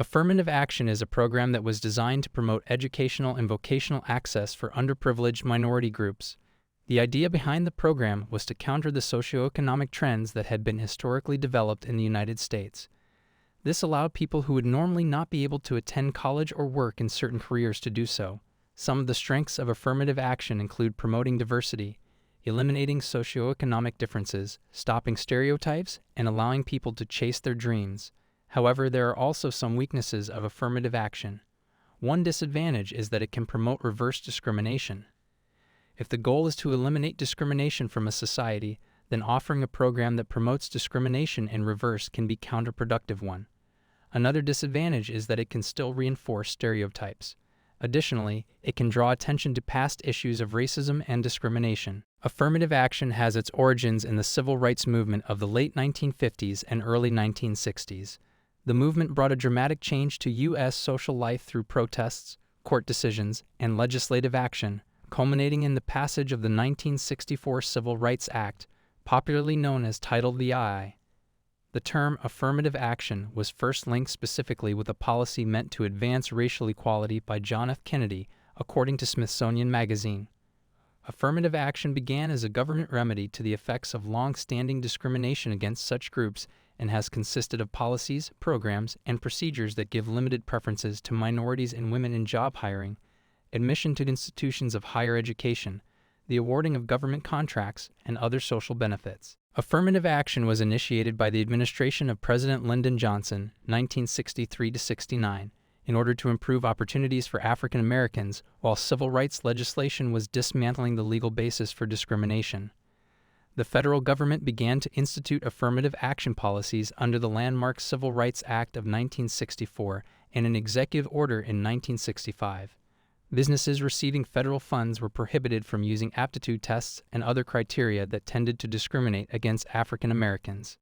Affirmative action is a program that was designed to promote educational and vocational access for underprivileged minority groups. The idea behind the program was to counter the socioeconomic trends that had been historically developed in the United States. This allowed people who would normally not be able to attend college or work in certain careers to do so. Some of the strengths of affirmative action include promoting diversity, eliminating socioeconomic differences, stopping stereotypes, and allowing people to chase their dreams. However, there are also some weaknesses of affirmative action. One disadvantage is that it can promote reverse discrimination. If the goal is to eliminate discrimination from a society, then offering a program that promotes discrimination in reverse can be a counterproductive one. Another disadvantage is that it can still reinforce stereotypes. Additionally, it can draw attention to past issues of racism and discrimination. Affirmative action has its origins in the civil rights movement of the late 1950s and early 1960s. The movement brought a dramatic change to U.S. social life through protests, court decisions, and legislative action, culminating in the passage of the 1964 Civil Rights Act, popularly known as Title VI. The term affirmative action was first linked specifically with a policy meant to advance racial equality by John F. Kennedy, according to Smithsonian Magazine. Affirmative action began as a government remedy to the effects of long-standing discrimination against such groups and has consisted of policies, programs, and procedures that give limited preferences to minorities and women in job hiring, admission to institutions of higher education, the awarding of government contracts, and other social benefits. Affirmative action was initiated by the administration of President Lyndon Johnson, 1963-69, in order to improve opportunities for African Americans, while civil rights legislation was dismantling the legal basis for discrimination. The federal government began to institute affirmative action policies under the landmark Civil Rights Act of 1964 and an executive order in 1965. Businesses receiving federal funds were prohibited from using aptitude tests and other criteria that tended to discriminate against African Americans.